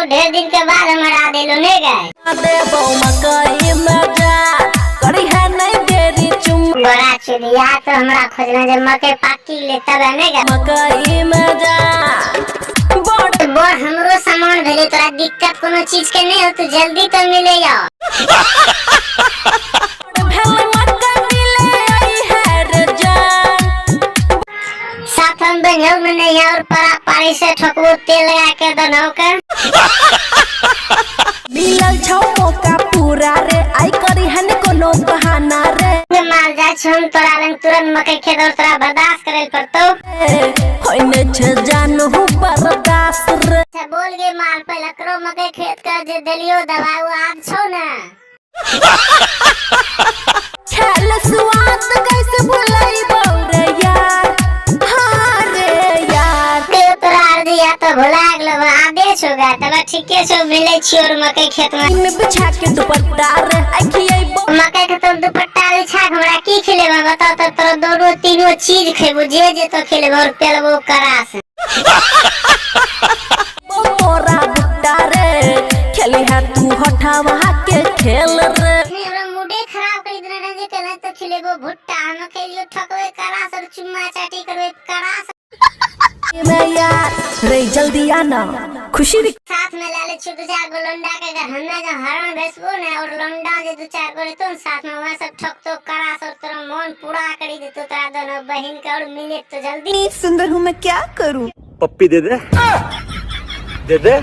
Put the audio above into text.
ढेर दिन के बाद हमारा दिलो नहीं गए देबो मकई में जा करी है नहीं देरी चुम बड़ा चुदिया तो हमरा खोजना जब मकई पाकी ले तब नहीं गए मकई में जा बोर हमरो सामान भेले तोरा दिक्कत कोनो चीज के नहीं हो तो जल्दी तो मिले जाओ भेल मकई ले आई है रे जान साथ हम बनियो में नहीं और परा पारी से ठोकबो तेल लगा के दनौ के मिलल छौ मौका पूरा रे आई करी हन कोनो बहाना रे माल जा छम तोरा रंग तुरंत मकई खेत और तोरा बर्दाश्त करे पड़तो होइने छ जानू बर्दाश्त रे अच्छा बोल गे माल पहले करो मकई खेत का जे देलियो दवाई वो आज छौ ना खेल स्वाद कैसे भुलाई रे यार हां रे यार के तोरा अर्जिया तो भुला गेलो आदेश होगा तब ठीके छौ मिले छी और मकई खेत में बिछा के दुपट्टा रे आखियै मकई के तो दुपट्टा बिछा हमरा की खिलेबा बताओ तो तोरा दोनों तीनों चीज खेबो जे तो खिलेबो और पेलबो करास मोरा बुट्टा रे खेली है तू हठावा के खेल रे हमरा मूडे खराब कर देना रे कहले तो खिलेबो भुट्टा मकई लियो ठकवे करास और चुम्मा चाटी करवे करास मैं यार रे जल्दी आना खुशी साथ में ले ले दो चार गो लंडा के घर हमने जो हरण बेचबो ने और लंडा जे दो चार गो तो साथ में वहां सब ठक तो करास और तेरा मन पूरा करी दे तो तेरा दोनों बहन के और मिले तो जल्दी सुंदर हूँ मैं क्या करूँ पप्पी दे दे